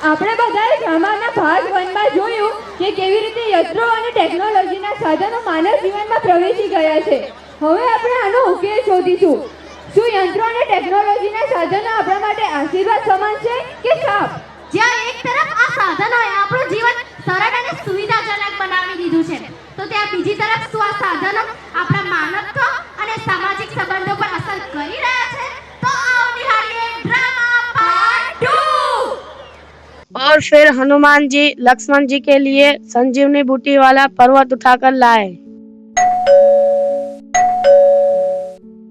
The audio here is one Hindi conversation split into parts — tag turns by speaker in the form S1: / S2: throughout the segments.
S1: આપણે બધાએ ડ્રામાના ભાગ 1 માં જોયું કે કેવી રીતે યંત્રો અને ટેકનોલોજીના સાધનો માનવ જીવનમાં પ્રવેશી ગયા છે. હવે આપણે આનો ઉકેલ શોધીશું. શું યંત્રો અને ટેકનોલોજીના સાધનો આપણા માટે આશીર્વાદ સમાન છે કે શાપ?
S2: જ્યાં એક તરફ આ સાધનોએ આપણું જીવન સરળ અને સુવિધાજનક બનાવી દીધું છે, તો ત્યાં બીજી તરફ શું આ સાધનો આપણા માનવત્વ અને સામાજિક સંબંધો પર અસર કરી રહ્યા છે? તો આવો નિહાળીએ ડ્રામા પાર્ટ 2.
S3: और फिर हनुमान जी लक्ष्मण जी के लिए संजीवनी बूटी वाला पर्वत उठाकर लाए.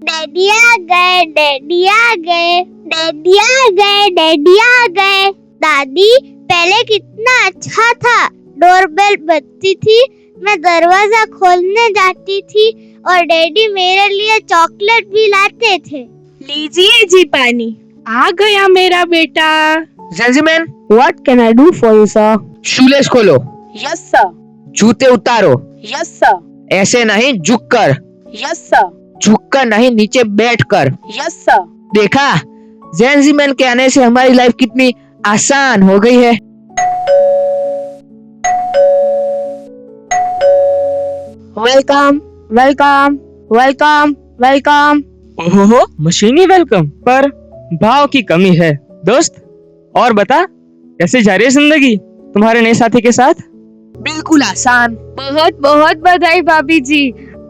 S4: डैडी आ गए, डैडी आ गए, डैडी आ गए, डैडी आ गए. दादी, पहले कितना अच्छा था. डोरबेल बजती थी, मैं दरवाजा खोलने जाती थी और डैडी मेरे लिए चॉकलेट भी लाते थे.
S5: लीजिए जी पानी. आ गया मेरा बेटा.
S6: Gentleman,
S3: What can I do for you, sir?
S6: Shoelace खोलो.
S3: Yes, sir.
S6: जूते उतारो.
S3: Yes, sir.
S6: ऐसे नहीं, झुककर.
S3: Yes, sir.
S6: झुककर नहीं, नीचे बैठकर.
S3: Yes, sir.
S6: देखा, जेंटलमैन के आने से हमारी लाइफ कितनी आसान हो गई है.
S3: Welcome, welcome, welcome, welcome.
S7: ओहो, मशीनी वेलकम. पर भाव की कमी है दोस्त. और बता, कैसे जा रही है जिंदगी तुम्हारे नए साथी के साथ?
S6: बिल्कुल आसान.
S5: बहुत बहुत बधाई भाभी जी.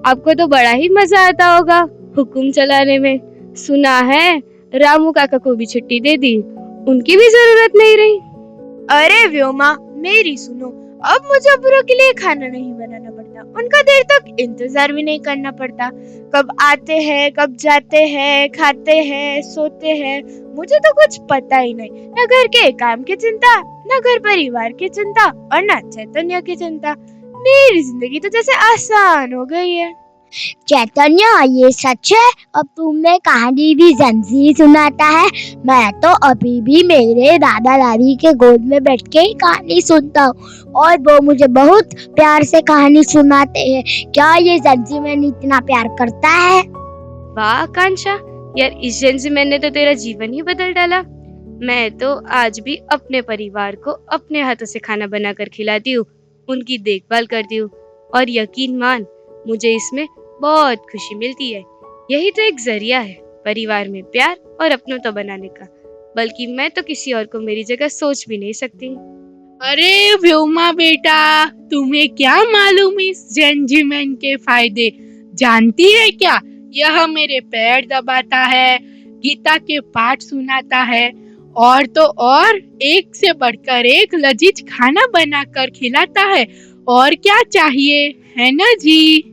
S5: आपको तो बड़ा ही मजा आता होगा हुकुम चलाने में. सुना है रामू काका को भी छुट्टी दे दी, उनकी भी जरूरत नहीं रही.
S8: अरे व्योमा, मेरी सुनो. अब मुजफ्फरों के लिए खाना नहीं बनाना पड़ता, उनका देर तक इंतजार भी नहीं करना पड़ता. कब आते हैं, कब जाते हैं, खाते हैं, सोते हैं, मुझे तो कुछ पता ही नहीं. न घर के काम की चिंता, न घर परिवार की चिंता और न चैतन्य की चिंता. मेरी जिंदगी तो जैसे आसान हो गई है.
S4: चैतन्य, ये सच है? अब तुमने कहानी भी जंजीर सुनाता है. मैं तो अभी भी मेरे दादा दादी के गोद में बैठ के ही कहानी सुनता हूँ और वो मुझे बहुत प्यार से कहानी सुनाते हैं. क्या ये जंजीर में इतना प्यार करता है?
S5: वाह आकांक्षा, यार इस जेंटलमैन ने तो तेरा जीवन ही बदल डाला. मैं तो आज भी अपने परिवार को अपने हाथों से खाना बनाकर खिलाती हूँ, उनकी देखभाल करती हूँ और यकीन मान, मुझे इसमें बहुत खुशी मिलती है. यही तो एक जरिया है परिवार में प्यार और अपनत्व बनाने का. बल्कि मैं तो किसी और को मेरी जगह सोच भी नहीं सकती.
S9: अरे व्योमा बेटा, तुम्हें क्या मालूम इस जेंटलमैन के फायदे? जानती है क्या, यह मेरे पैर दबाता है, गीता के पाठ सुनाता है और तो और एक से बढ़कर एक लजीज खाना बनाकर खिलाता है. और क्या चाहिए, है ना जी?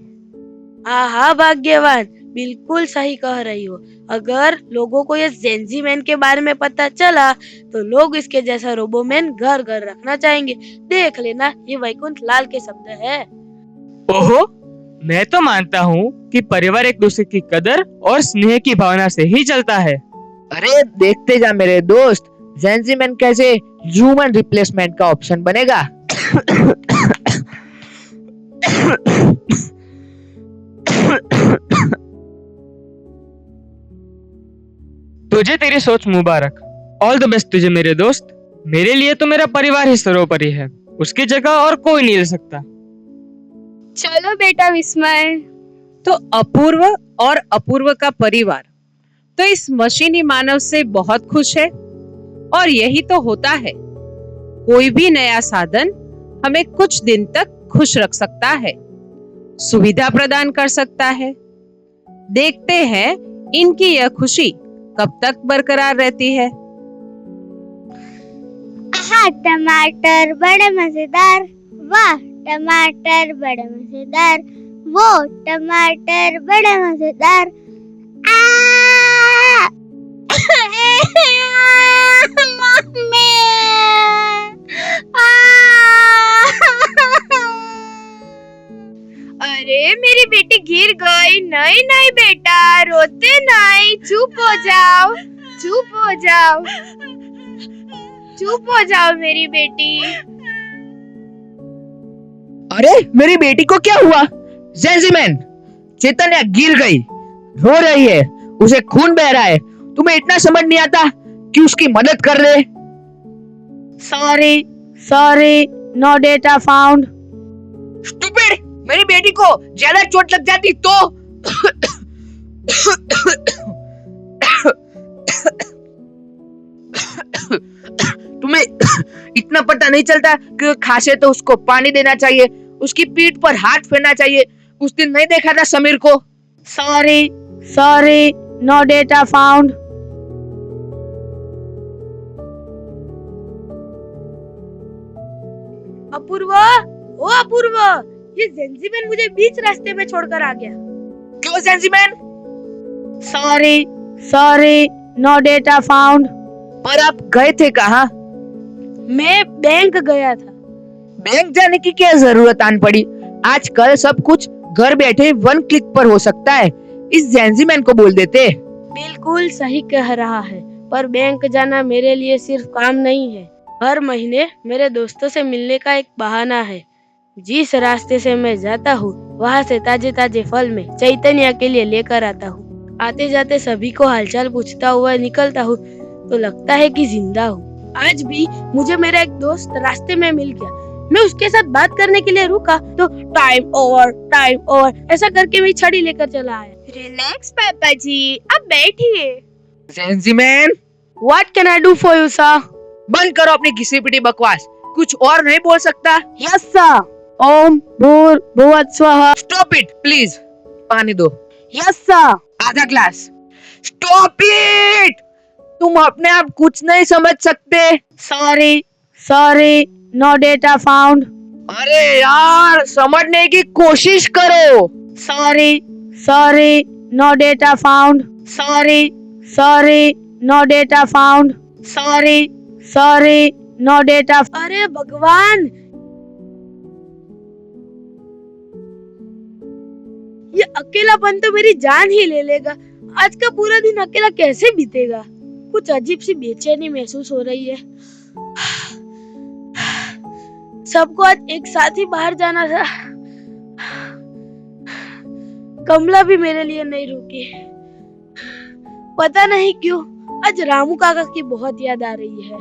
S3: हाँ भाग्यवान, बिल्कुल सही कह रही हो. अगर लोगों को ये जेंटलमैन के बारे में पता चला तो लोग इसके जैसा रोबोमैन घर घर रखना चाहेंगे. देख लेना, ये वैकुंठ लाल के शब्द है.
S7: ओहो, मैं तो मानता हूँ कि परिवार एक दूसरे की कदर और स्नेह की भावना से ही चलता है.
S6: अरे देखते जा मेरे दोस्त, जेंटलमैन कैसे ह्यूमन रिप्लेसमेंट का ऑप्शन बनेगा.
S7: तुझे तेरी सोच मुबारक. ऑल द बेस्ट तुझे मेरे दोस्त. मेरे लिए तो मेरा परिवार ही सर्वोपरि है, उसकी जगह और कोई नहीं ले सकता.
S5: चलो बेटा विस्मय.
S10: तो अपूर्व और अपूर्व का परिवार तो इस मशीनी मानव से बहुत खुश है. और यही तो होता है, कोई भी नया साधन हमें कुछ दिन तक खुश रख सकता है, सुविधा प्रदान कर सकता है. देखते हैं इनकी यह खुशी कब तक बरकरार रहती है.
S4: आहा, टमाटर बड़े मजेदार. वाह, टमाटर बड़े मजेदार. वो टमाटर बड़े मजेदार. मम्मी,
S8: अरे मेरी बेटी गिर गई. नहीं नहीं बेटा, रोते नहीं, चुप हो जाओ, चुप हो जाओ, चुप हो जाओ मेरी बेटी.
S6: अरे मेरी बेटी को क्या हुआ? जेंटलमैन, चैतन्य गिर गई, रो रही है, उसे खून बह रहा है. तुम्हें इतना समझ नहीं आता कि उसकी मदद कर ले?
S3: Sorry no data found.
S6: Stupid, मेरी बेटी को ज्यादा चोट लग जाती तो। तुम्हें इतना पता नहीं चलता कि खांसे तो उसको पानी देना चाहिए, उसकी पीठ पर हाथ फेरना चाहिए। उस दिन नहीं देखा था समीर को।
S3: Sorry no data found. Apoorva, ओ अपूर्वा, ये जेंजीमैन मुझे बीच रास्ते में छोड़कर आ गया।
S6: क्यों gen Z man?
S3: Sorry no data found.
S6: पर आप गए थे कहाँ?
S3: मैं बैंक गया था।
S6: बैंक जाने की क्या जरूरत आन पड़ी? आजकल सब कुछ घर बैठे 1 क्लिक पर हो सकता है। इस जेंजीमैन को बोल देते।
S3: बिल्कुल सही कह रहा है, पर बैंक जाना मेरे लिए सिर्फ काम नहीं है, हर महीने मेरे दोस्तों से मिलने का एक बहाना है। जिस रास्ते से मैं जाता हूँ वहाँ से ताजे ताजे फल में चैतन्य के लिए लेकर आता हूँ। आते जाते सभी को हालचाल पूछता हुआ निकलता हूँ तो लगता है कि जिंदा हूँ। आज भी मुझे मेरा एक दोस्त रास्ते में मिल गया। मैं उसके साथ बात करने के लिए रुका तो टाइम ओवर ऐसा करके मैं छड़ी लेकर चला आया।
S8: रिलैक्स पापा जी, अब बैठिए।
S6: Gen Z man,
S3: what can I do for you sir?
S6: बंद करो अपनी घिसी पिटी बकवास। कुछ और नहीं बोल सकता?
S3: Yes sir. ओम भूर्भुवः स्वः।
S6: Stop it please. पानी दो।
S3: Yes sir.
S6: आधा ग्लास। Stop it. तुम अपने आप कुछ नहीं समझ सकते।
S3: Sorry no data found.
S6: अरे यार, समझने की कोशिश करो।
S3: Sorry no data found. Sorry no data found. Sorry no data. अरे भगवान, ये अकेलापन तो मेरी जान ही ले लेगा। आज का पूरा दिन अकेला कैसे बीतेगा? कुछ अजीब सी बेचैनी महसूस हो रही है। सबको आज एक साथ ही बाहर जाना था। कमला भी मेरे लिए नहीं रुकी। पता नहीं क्यों आज रामू काका की बहुत याद आ रही है।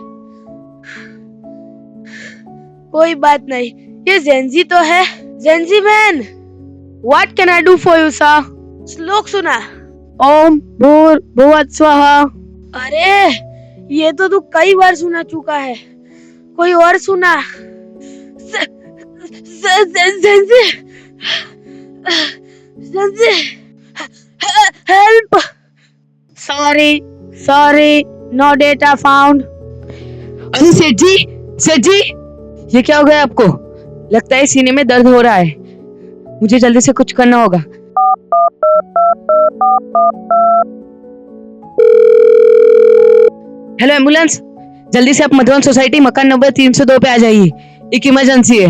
S3: कोई बात नहीं, ये जेंजी तो है। Gen Z man, what can I do for you sir? श्लोक सुना, ओम भूर्भुवः स्वः। अरे ये तो तू कई बार सुना चुका है, कोई और सुना। Help. Sorry no data found.
S6: अरे सेठ जी, ये क्या हो गया आपको? लगता है सीने में दर्द हो रहा है। मुझे जल्दी से कुछ करना होगा। हेलो एम्बुलेंस, जल्दी से आप मधुवन सोसाइटी मकान नंबर 302 पे आ जाइए, एक इमरजेंसी है।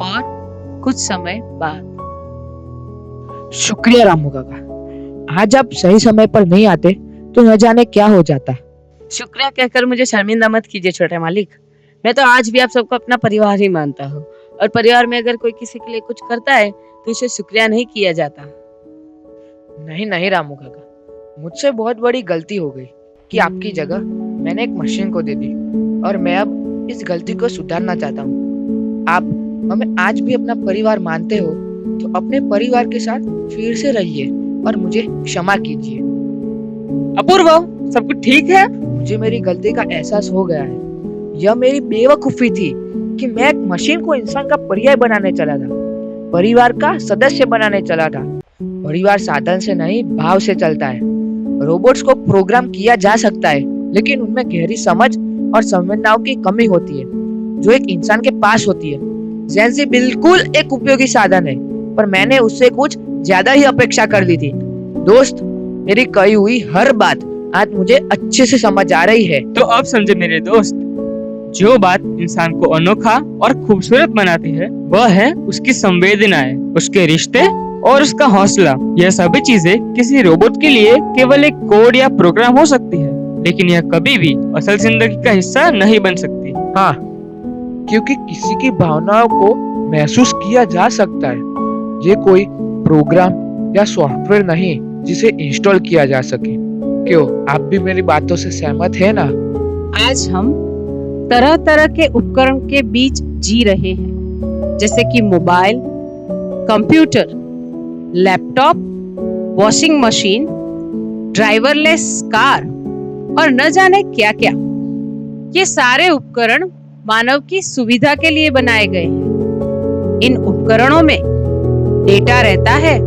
S10: और कुछ समय बाद।
S6: शुक्रिया रामू काका, आज आप सही समय पर नहीं आते तो न जाने क्या हो जाता।
S10: शुक्रिया कहकर मुझे शर्मिंदा मत कीजिए छोटे मालिक। मैं तो आज भी आप सबको अपना परिवार ही मानता हूँ, और परिवार में अगर कोई किसी के लिए कुछ करता है तो उसे शुक्रिया नहीं किया जाता।
S6: नहीं रामू काका, मुझसे बहुत बड़ी गलती हो गई कि आपकी जगह मैंने एक मशीन को दे दी, और मैं अब इस गलती को सुधारना चाहता हूँ। आप हमें आज भी अपना परिवार मानते हो तो अपने परिवार के साथ फिर से रहिए और मुझे क्षमा कीजिए।
S7: अपूर्व, सब कुछ ठीक है?
S6: मुझे मेरी गलती का एहसास हो गया है। यह मेरी बेवकूफी थी कि मैं एक मशीन को इंसान का पर्याय बनाने चला था, परिवार का सदस्य बनाने चला था। परिवार साधन से नहीं, भाव से चलता है। रोबोट्स को प्रोग्राम किया जा सकता है, लेकिन उनमें गहरी समझ और संवेदनाओं की कमी होती है जो एक इंसान के पास होती है। जेंजी बिल्कुल एक उपयोगी साधन है, पर मैंने उससे कुछ ज्यादा ही अपेक्षा कर ली थी। दोस्त, मेरी कही हुई हर बात आज मुझे अच्छे से समझ आ रही है।
S7: तो अब समझे मेरे दोस्त, जो बात इंसान को अनोखा और खूबसूरत बनाती है वह है उसकी संवेदनाएं, उसके रिश्ते और उसका हौसला। यह सभी चीजें किसी रोबोट के लिए केवल एक कोड या प्रोग्राम हो सकती है, लेकिन यह कभी भी असल जिंदगी का हिस्सा नहीं बन सकती।
S6: हाँ, क्योंकि किसी की भावनाओं को महसूस किया जा सकता है। ये कोई प्रोग्राम या सॉफ्टवेयर नहीं जिसे इंस्टॉल किया जा सके। क्यों, आप भी मेरी बातों से सहमत है ना?
S10: आज हम तरह तरह के उपकरण के बीच जी रहे हैं, जैसे कि mobile, computer, laptop, washing machine, driverless car और न जाने क्या क्या। ये सारे उपकरण मानव की सुविधा के लिए बनाए गए हैं। इन उपकरणों में डेटा रहता है,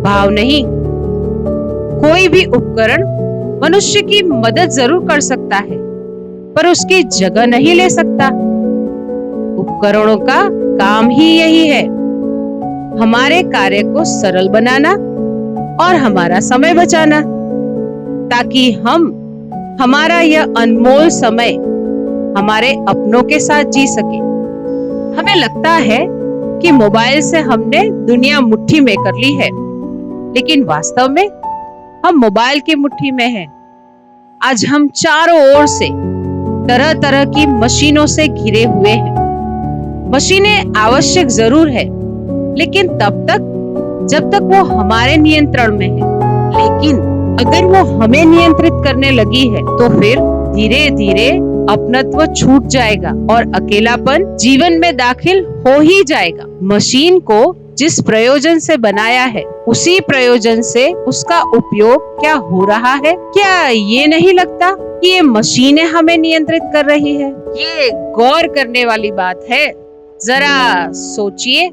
S10: भाव नहीं। कोई भी उपकरण मनुष्य की मदद जरूर कर सकता है, पर उसकी जगह नहीं ले सकता। उपकरणों का काम ही यही है, हमारे कार्य को सरल बनाना और हमारा समय बचाना, ताकि हम हमारा यह अनमोल समय हमारे अपनों के साथ जी सके। हमें लगता है कि मोबाइल से हमने दुनिया मुट्ठी में कर ली है, लेकिन वास्तव में हम मोबाइल की मुट्ठी में हैं। आज हम चारों ओर से तरह तरह की मशीनों से घिरे हुए हैं। मशीनें आवश्यक जरूर है, लेकिन तब तक जब तक वो हमारे नियंत्रण में है। लेकिन अगर वो हमें नियंत्रित करने लगी है, तो फिर धीरे धीरे अपनत्व छूट जाएगा और अकेलापन जीवन में दाखिल हो ही जाएगा। मशीन को जिस प्रयोजन से बनाया है, उसी प्रयोजन से उसका उपयोग क्या हो रहा है? क्या ये नहीं लगता कि ये मशीनें हमें नियंत्रित कर रही है? ये गौर करने वाली बात है। जरा सोचिए